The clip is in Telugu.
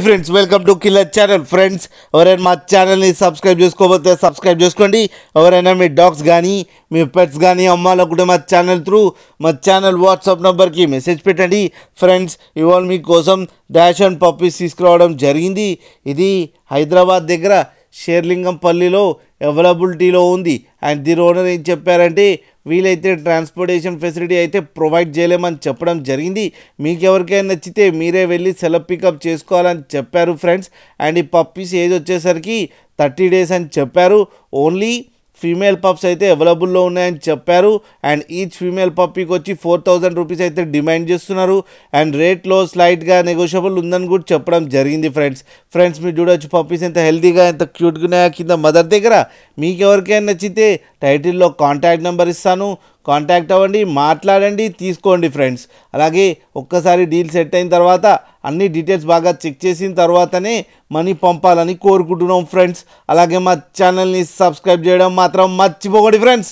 Friends welcome to killer channel. Friends ఎవరైనా మా ఛానల్ని సబ్స్క్రైబ్ చేసుకోకపోతే సబ్స్క్రైబ్ చేసుకోండి. ఎవరైనా మీ డాగ్స్ కానీ మీ పెట్స్ కానీ అమ్మాలనుకుంటే మా ఛానల్ త్రూ మా ఛానల్ వాట్సాప్ నెంబర్కి మెసేజ్ పెట్టండి. ఫ్రెండ్స్ ఇవాళ మీకోసం డాష్ అండ్ పప్పీస్ తీసుకురావడం జరిగింది. ఇది హైదరాబాద్ దగ్గర షేర్లింగంపల్లిలో అవైలబిలిటీలో ఉంది. అండ్ దీని ఓనర్ ఏం చెప్పారంటే వీలైతే ట్రాన్స్పోర్టేషన్ ఫెసిలిటీ అయితే ప్రొవైడ్ చేయలేమని చెప్పడం జరిగింది. మీకు ఎవరికైనా నచ్చితే మీరే వెళ్ళి సెలవు పికప్ చేసుకోవాలని చెప్పారు ఫ్రెండ్స్. అండ్ ఈ పప్పీస్ ఏజ్ వచ్చేసరికి 30 days అని చెప్పారు. ఓన్లీ ఫీమేల్ పప్స్ అయితే అవైలబుల్లో ఉన్నాయని చెప్పారు. అండ్ ఈచ్ ఫీమేల్ పప్పీకి వచ్చి 4000 రూపీస్ అయితే డిమాండ్ చేస్తున్నారు. అండ్ రేట్లో స్లైట్గా నెగోషియబుల్ ఉందని కూడా చెప్పడం జరిగింది ఫ్రెండ్స్ మీరు చూడవచ్చు పప్పీస్ ఎంత హెల్తీగా ఎంత క్యూట్గా ఉన్నాయో కింద మదర్ దగ్గర. మీకు ఎవరికైనా నచ్చితే టైటిల్లో కాంటాక్ట్ నెంబర్ ఇస్తాను, కాంటాక్ట్ అవ్వండి, మాట్లాడండి, తీసుకోండి ఫ్రెండ్స్. అలాగే ఒక్కసారి డీల్ సెట్ అయిన తర్వాత అన్ని డీటెయిల్స్ బాగా చెక్ చేసిన తర్వాతనే మనీ పంపాలని కోరుకుంటున్నాం ఫ్రెండ్స్. అలాగే మా ఛానల్ని సబ్స్క్రైబ్ చేయడం మాత్రం మర్చిపోకండి ఫ్రెండ్స్.